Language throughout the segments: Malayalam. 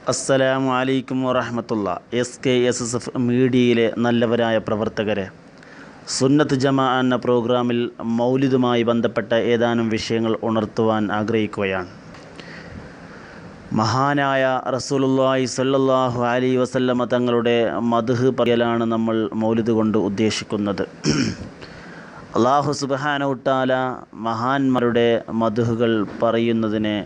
അസ്സലാമു അലൈക്കും വറഹ്മത്തുള്ള SKSSF മീഡിയയിലെ നല്ലവരായ പ്രവർത്തകരെ, സുന്നത്ത് ജമാ എന്ന പ്രോഗ്രാമിൽ മൗലിദുമായി ബന്ധപ്പെട്ട ഏതാനും വിഷയങ്ങൾ ഉണർത്തുവാൻ ആഗ്രഹിക്കുകയാണ്. മഹാനായ റസൂലുള്ളാഹി സ്വല്ലല്ലാഹു അലൈഹി വസല്ലമ തങ്ങളുടെ മദ്ഹ് പറയലാണ് നമ്മൾ മൗലിദ് കൊണ്ട് ഉദ്ദേശിക്കുന്നത്. അല്ലാഹു സുബ്ഹാനഹു തആല മഹാന്മാരുടെ മദ്ഹുകൾ പറയുന്നതിനെ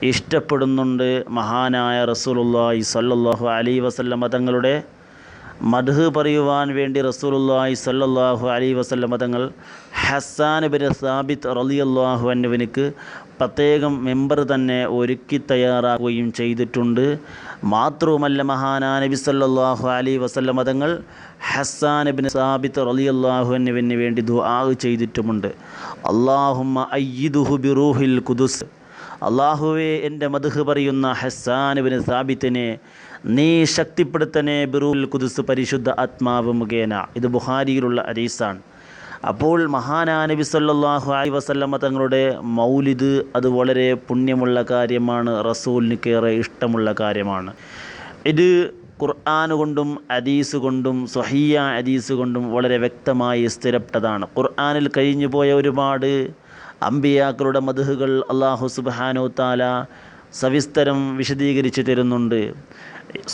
ഇഷ്ടപ്പെടുന്നുണ്ട്. മഹാനായ റസൂലുള്ളാഹി സ്വല്ലല്ലാഹു അലൈഹി വസല്ലമ തങ്ങളുടെ മദ്ഹ് പറയുവാൻ വേണ്ടി റസൂലുള്ളാഹി സ്വല്ലല്ലാഹു അലൈഹി വസല്ലമ തങ്ങൾ ഹസ്സാൻ ഇബ്നു സാബിത്ത് റളിയല്ലാഹു അൻഹുവിനക്ക് പ്രത്യേകം മെമ്പർ തന്നെ ഒരുക്കി തയ്യാറാക്കുകയും ചെയ്തിട്ടുണ്ട്. മാത്രവുമല്ല, മഹാനായ നബി സല്ലല്ലാഹു അലൈഹി വസല്ലമ തങ്ങൾ ഹസ്സാൻ ഇബ്നു സാബിത്ത് റളിയല്ലാഹു അൻഹുവിന് വേണ്ടി ദുആ ചെയ്തിട്ടുമുണ്ട്. അല്ലാഹുമ്മ അയ്യിദുഹു ബിറൂഹിൽ ഖുദുസ്, അള്ളാഹുവേ എൻ്റെ മദ്ഹ് പറയുന്ന ഹസ്സാൻ ഇബ്നു സാബിത്തിനെ നീ ശക്തിപ്പെടുത്തണേ ബിറൂൽ ഖുദുസ്, പരിശുദ്ധ ആത്മാവ് മുഖേന. ഇത് ബുഖാരിയിലുള്ള ഹദീസാണ്. അപ്പോൾ മഹാനായ നബി സല്ലല്ലാഹു അലൈഹി വസല്ലമ തങ്ങളുടെ മൗലിദ് അത് വളരെ പുണ്യമുള്ള കാര്യമാണ്, റസൂലിനേറെ ഇഷ്ടമുള്ള കാര്യമാണ്. ഇത് ഖുർആൻ കൊണ്ടും ഹദീസ് കൊണ്ടും സ്വഹീഹ ഹദീസ് കൊണ്ടും വളരെ വ്യക്തമായി സ്ഥിരപ്പെട്ടതാണ്. ഖുർആനിൽ കഴിഞ്ഞു പോയ ഒരുപാട് അമ്പിയാക്കളുടെ മദ്ഹുകൾ അല്ലാഹു സുബ്ഹാനഹു തആല സവിസ്തരം വിശദീകരിച്ച് തരുന്നുണ്ട്.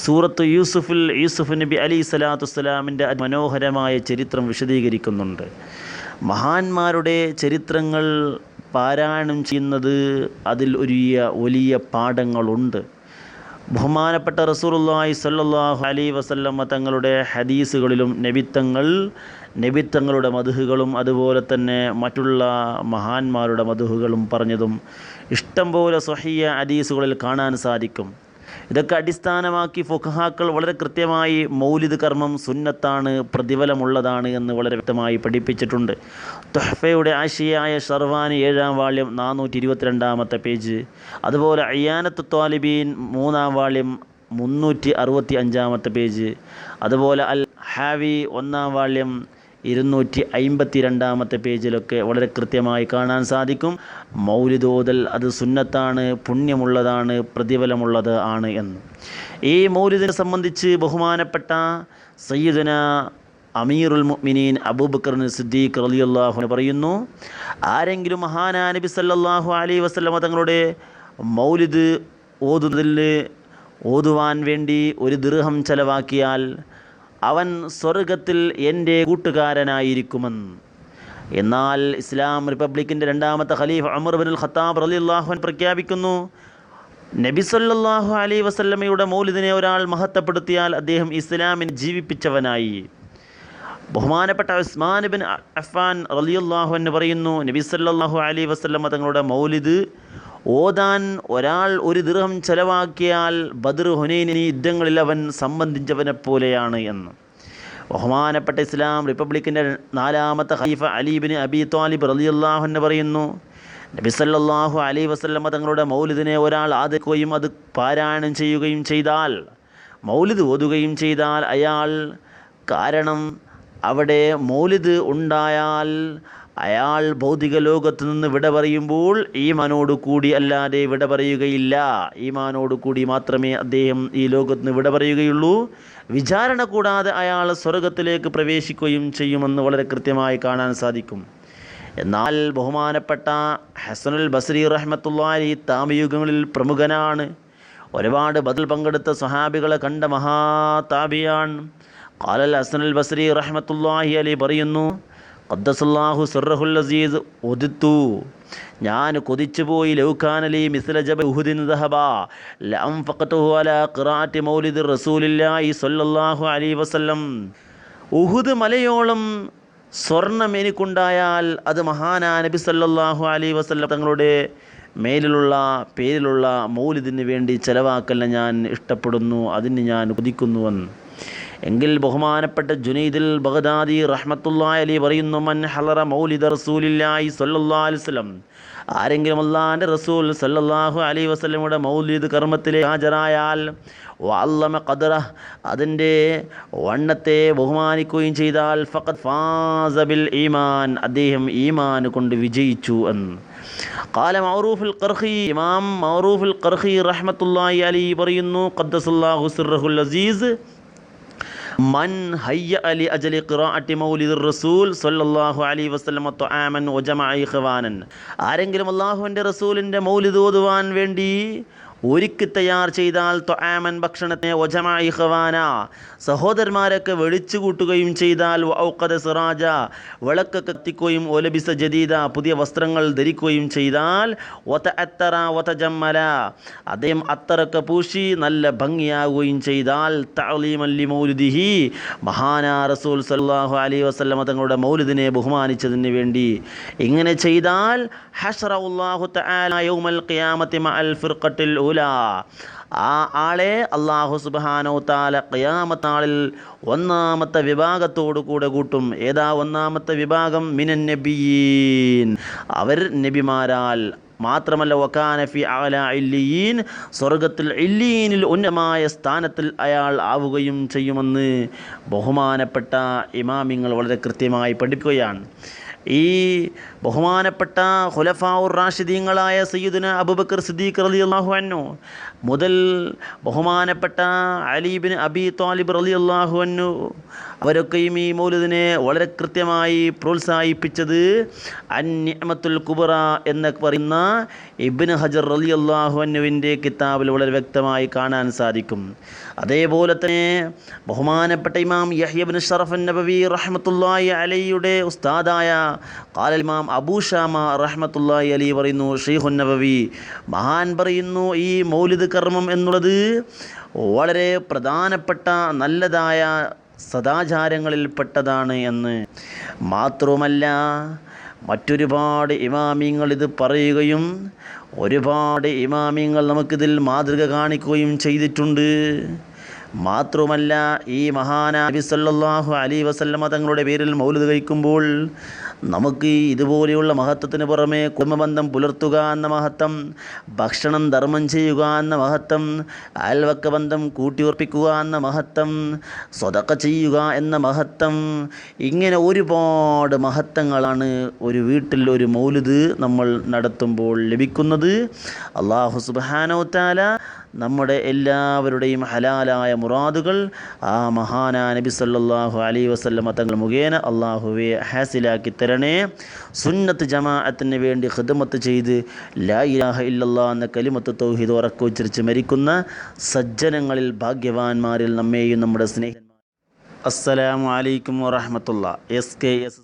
സൂറത്ത് യൂസുഫ് നബി അലൈഹി സ്വലാത്തു വസ്സലാമിൻ്റെ മനോഹരമായ ചരിത്രം വിശദീകരിക്കുന്നുണ്ട്. മഹാന്മാരുടെ ചരിത്രങ്ങൾ പാരായണം ചെയ്യുന്നത് അതിൽ വലിയ പാഠങ്ങളുണ്ട്. ബഹുമാനപ്പെട്ട റസൂലുള്ളാഹി സ്വല്ലല്ലാഹു അലൈഹി വസല്ലമ തങ്ങളുടെ ഹദീസുകളിലും നബിത്തങ്ങളുടെ മദ്ഹുകളും അതുപോലെ തന്നെ മറ്റുള്ള മഹാന്മാരുടെ മദ്ഹുകളും പറഞ്ഞതും ഇഷ്ടംപോലെ സ്വഹീഹ ഹദീസുകളിൽ കാണാൻ സാധിക്കും. ഇതൊക്കെ അടിസ്ഥാനമാക്കി ഫുഖഹാക്കൾ വളരെ കൃത്യമായി മൗലിദ് കർമ്മം സുന്നത്താണ്, പ്രതിഫലമുള്ളതാണ് എന്ന് വളരെ വ്യക്തമായി പഠിപ്പിച്ചിട്ടുണ്ട്. തുഹ്ഫയുടെ ആശിയായ ഷർവാനി 7-ാം വാള്യം 422-ാമത്തെ പേജ്, അതുപോലെ അയ്യാനത്തു ത്വാലിബീൻ 3-ാം വാള്യം 365-ാമത്തെ പേജ്, അതുപോലെ അൽ ഹാവി 1-ാം വാള്യം 252-ാമത്തെ പേജിലൊക്കെ വളരെ കൃത്യമായി കാണാൻ സാധിക്കും മൗലിദ് ഓതൽ അത് സുന്നത്താണ്, പുണ്യമുള്ളതാണ്, പ്രതിഫലമുള്ളത് ആണ് എന്ന്. ഈ മൗലിദിനെ സംബന്ധിച്ച് ബഹുമാനപ്പെട്ട സയ്യിദുന അമീറുൽ മുഅ്മിനീൻ അബൂബക്കർ സിദ്ദീഖ് റളിയല്ലാഹു അൻഹു പറയുന്നു, ആരെങ്കിലും മഹാനായ നബി സല്ലല്ലാഹു അലൈഹി വസല്ലമ തങ്ങളുടെ മൗലിദ് ഓതുവാൻ വേണ്ടി 1 ദിർഹം ചെലവാക്കിയാൽ അവൻ സ്വർഗത്തിൽ എൻ്റെ കൂട്ടുകാരനായിരിക്കുമെന്ന്. എന്നാൽ ഇസ്ലാം റിപ്പബ്ലിക്കിൻ്റെ 2ാമത്തെ ഖലീഫ ഉമർ ഇബ്നുൽ ഖത്താബ് റളിയല്ലാഹു അൻഹു പ്രഖ്യാപിക്കുന്നു, നബി സല്ലല്ലാഹു അലൈഹി വസല്ലമയുടെ മൗലിദിനെ ഒരാൾ മഹത്വപ്പെടുത്തിയാൽ അദ്ദേഹം ഇസ്ലാമിനെ ജീവിപ്പിച്ചവനായി. ബഹുമാനപ്പെട്ട ഉസ്മാൻ ഇബ്നു അഫ്ഫാൻ റളിയല്ലാഹു അൻഹു പറയുന്നു, നബി സല്ലല്ലാഹു അലൈഹി വസല്ലമ തങ്ങളുടെ മൗലിദ് ഓതാൻ ഒരാൾ 1 ദിർഹം ചെലവാക്കിയാൽ ബദർ ഹുനൈൻ യുദ്ധങ്ങളിൽ അവൻ സംബന്ധിച്ചവനെ പോലെയാണ് എന്ന്. ബഹുമാനപ്പെട്ട ഇസ്ലാം റിപ്പബ്ലിക്കിൻ്റെ 4ാമത്തെ ഖലീഫ അലി ഇബ്നു അബി ത്വാലിബ് റളിയല്ലാഹു അൻഹു പറയുന്നു, നബി സല്ലല്ലാഹു അലൈഹി വസല്ലമ തങ്ങളുടെ മൗലിദിനെ ഒരാൾ ആദരിക്കുകയും അത് പാരായണം ചെയ്യുകയും ചെയ്താൽ, മൗലിദ് ഓതുകയും ചെയ്താൽ അയാൾ കാരണം അവിടെ മൗലിദ് ഉണ്ടായാൽ അയാൾ ഭൗതിക ലോകത്ത് നിന്ന് വിട പറയുമ്പോൾ ഈമാനോട് കൂടി അല്ലാതെ വിട പറയുകയില്ല. ഈമാനോട് കൂടി മാത്രമേ അദ്ദേഹം ഈ ലോകത്ത് നിന്ന് വിട പറയുകയുള്ളൂ. വിചാരണ കൂടാതെ അയാൾ സ്വർഗത്തിലേക്ക് പ്രവേശിക്കുകയും ചെയ്യുമെന്ന് വളരെ കൃത്യമായി കാണാൻ സാധിക്കും. എന്നാൽ ബഹുമാനപ്പെട്ട ഹസനുൽ ബസ്രി റഹ്മത്തുള്ളാഹി താബിയുഗങ്ങളിൽ പ്രമുഖനാണ്. ഒരുപാട് ബദൽ പങ്കെടുത്ത സ്വഹാബികളെ കണ്ട മഹാതാബിയാണ്. ഖാലൽ ഹസനുൽ ബസ്രി റഹ്മത്തുള്ളാഹി അലൈഹി പറയുന്നു, ഖദ്ദസല്ലാഹു സിർറഹുൽ അസീസ്, ഒദിത്തു, ഞാൻ കൊതിച്ചുപോയി, ലൗകാനലി മിസ്ല ജബൽ ഉഹുദിൻ ദഹബ ലഅൻഫഖതുഹു അലാ ഖിറാഅത്തി മൗലിദി റസൂലില്ലാഹി സ്വല്ലല്ലാഹു അലൈഹി വസല്ലം. ഉഹുദ് മലയോളം സ്വർണം എനിക്കുണ്ടായാൽ അത് മഹാനായ നബി സല്ലല്ലാഹു അലൈഹി വസല്ലം തങ്ങളുടെ പേരിലുള്ള മൗലിദിന് വേണ്ടി ചെലവാക്കലിനെ ഞാൻ ഇഷ്ടപ്പെടുന്നു, അതിന് ഞാൻ കൊതിക്കുന്നുവെന്ന്. എങ്കിൽ ബഹുമാനപ്പെട്ട ജുനൈദുൽ ബഗ്ദാദി റഹ്മത്തുള്ളാഹി അലൈഹി പറയുന്നു, മൻ ഹളറ മൗലിദ റസൂലില്ലാഹി സ്വല്ലല്ലാഹു അലൈഹി വസല്ലം, ആരെങ്കിലും അല്ലാഹുവിൻ്റെ റസൂൽ സല്ലല്ലാഹു അലൈഹി വസല്ലമയുടെ മൗലിദ് കർമ്മത്തിലെ ഹാജരായാൽ വഅല്ലമ ഖദറഹ്, അതിൻ്റെ വണ്ണത്തെ ബഹുമാനിക്കുകയും ചെയ്താൽ ഫഖദ് ഫാസ ബിൽ ഈമാൻ, അദ്ദേഹം ഈമാൻ കൊണ്ട് വിജയിച്ചു എന്ന്. ഖാല മഅറൂഫുൽ ഖർഖി, ഇമാം മഅറൂഫുൽ ഖർഖി റഹ്മത്തുള്ളാഹി അലൈഹി പറയുന്നു, ഖദ്ദസല്ലാഹു സിർറഹുൽ അസീസ്, മൻ ഹയ്യ അലി അജലി ഖിറാഅത്തി മൗലിദിർ റസൂൽ സല്ലല്ലാഹു അലൈഹി വസല്ലം തുആമൻ വജമഅ ഇഖ്വാനൻ, ആരെങ്കിലും അല്ലാഹുവിൻ്റെ റസൂലിൻ്റെ മൗലിദ് ഓതുവാൻ വേണ്ടി ഒരുക്കി തയ്യാർ ചെയ്താൽ തുആമൻ ഭക്ഷണത്തെ, വജമഅ ഇഖ്വാന സഹോദരന്മാരൊക്കെ വിളിച്ചു കൂട്ടുകയും ചെയ്താൽ, വഔഖദ സിറാജ വിളക്ക് കത്തിക്കുകയും, ഒലബിസ ജദീദ പുതിയ വസ്ത്രങ്ങൾ ധരിക്കുകയും ചെയ്താൽ, വതഅത്തറ വതജമ്മല അദ്ദേഹം അത്തറൊക്കെ പൂശി നല്ല ഭംഗിയാകുകയും ചെയ്താൽ, തഅലീമൻ ലിമൗലിദിഹി മഹാനാ റസൂൽ സല്ലല്ലാഹു അലൈഹി വസല്ലം തങ്ങളുടെ മൗലിദിനെ ബഹുമാനിച്ചതിന് വേണ്ടി ഇങ്ങനെ ചെയ്താൽ, ഹശറഹുല്ലാഹു തആല യൗമൽ ഖിയാമത്തി മഅൽ ഫിർഖത്തിൽ ഊലാ, ആ ആളെ അല്ലാഹു സുബ്ഹാനഹു തആല ഖിയാമത്ത് നാളിൽ ഒന്നാമത്തെ വിഭാഗത്തോടു കൂടെ കൂട്ടും. ഏതാ ഒന്നാമത്തെ വിഭാഗം? മിനൻ നബിയീൻ, അവർ നബിമാരാൽ മാത്രമല്ല, വകാന ഫി അഅലാ ഇല്ലിയീൻ സ്വർഗത്തിൽ ഇല്ലിയീനിൽ ഉന്നതമായ സ്ഥാനത്തിൽ അയാൾ ആവുകയും ചെയ്യുമെന്ന് ബഹുമാനപ്പെട്ട ഇമാമിങ്ങൾ വളരെ കൃത്യമായി പഠിപ്പിക്കുകയാണ്. ഈ ബഹുമാനപ്പെട്ട ഖുലഫാഉർ റാഷിദീങ്ങളായ സയ്യിദുന അബൂബക്കർ സിദ്ദീഖ് റളിയല്ലാഹു അൻഹു മുതൽ ബഹുമാനപ്പെട്ട അലി ഇബ്നു അബി ത്വാലിബ് റളിയല്ലാഹു അൻഹു അവരൊക്കെയും ഈ മൗലിദിനെ വളരെ കൃത്യമായി പ്രോത്സാഹിപ്പിച്ചത് അൻ-നിഅമത്തുൽ കുബ്ര എന്ന് പറയുന്ന ഇബ്നു ഹജർ റളിയല്ലാഹു അൻഹുവിൻ്റെ കിതാബിൽ വളരെ വ്യക്തമായി കാണാൻ സാധിക്കും. അതേപോലെ തന്നെ ബഹുമാനപ്പെട്ട ഇമാം യഹ്യ ഇബ്നു ശറഫ് അൻ-നബവി റഹ്മത്തുള്ളാഹി അലൈഹിയുടെ ഉസ്താദായ ഖാല ഇമാം അബൂ ഷാമ റഹ്മത്തുള്ളാഹി അലൈഹി പറയുന്നു, ഷെയ്ഖുൻ നബവി മഹാൻ പറയുന്നു, ഈ മൗലിദ് കർമ്മം എന്നുള്ളത് വളരെ പ്രധാനപ്പെട്ട നല്ലതായ സദാചാരങ്ങളിൽപ്പെട്ടതാണ് എന്ന്. മാത്രവുമല്ല, മറ്റൊരുപാട് ഇമാമിങ്ങൾ ഇത് പറയുകയും ഒരുപാട് ഇമാമിങ്ങൾ നമുക്കിതിൽ മാതൃക കാണിക്കുകയും ചെയ്തിട്ടുണ്ട്. മാത്രവുമല്ല, ഈ മഹാനായ നബി സല്ലല്ലാഹു അലൈഹി വസല്ലമ തങ്ങളുടെ പേരിൽ മൗലിദ് കഴിക്കുമ്പോൾ നമുക്ക് ഇതുപോലെയുള്ള മഹത്വത്തിന് പുറമെ കുടുംബബന്ധം പുലർത്തുക എന്ന മഹത്വം, ഭക്ഷണം ധർമ്മം ചെയ്യുക എന്ന മഹത്വം, അയൽവക്ക ബന്ധം കൂട്ടിയുറപ്പിക്കുക എന്ന മഹത്വം, സ്വതക്ക ചെയ്യുക എന്ന മഹത്വം, ഇങ്ങനെ ഒരുപാട് മഹത്വങ്ങളാണ് ഒരു വീട്ടിൽ ഒരു മൗലിദ് നമ്മൾ നടത്തുമ്പോൾ ലഭിക്കുന്നത്. അല്ലാഹു സുബ്ഹാനഹു തആല നമ്മുടെ എല്ലാവരുടെയും ഹലാലായ മുറാദുകൾ ആ മഹാനാ നബി സല്ലല്ലാഹു അലൈഹി വസല്ലമ തങ്ങൾ മുഖേന അല്ലാഹുവേ ഹാസിലാക്കി തരണേ. സുന്നത്ത് ജമാഅത്തിന് വേണ്ടി ഖിദ്മത്ത് ചെയ്ത് ലാ ഇലാഹ ഇല്ലല്ലാഹ് എന്ന കലിമത്ത് തൗഹീദ് ഉറക്കെ മരിക്കുന്ന സജ്ജനങ്ങളിൽ ഭാഗ്യവാന്മാരിൽ നമ്മെയും നമ്മുടെ സ്നേഹിതന്മാർ. അസ്സലാമു അലൈക്കും വറഹ്മത്തുള്ളാഹി. SKS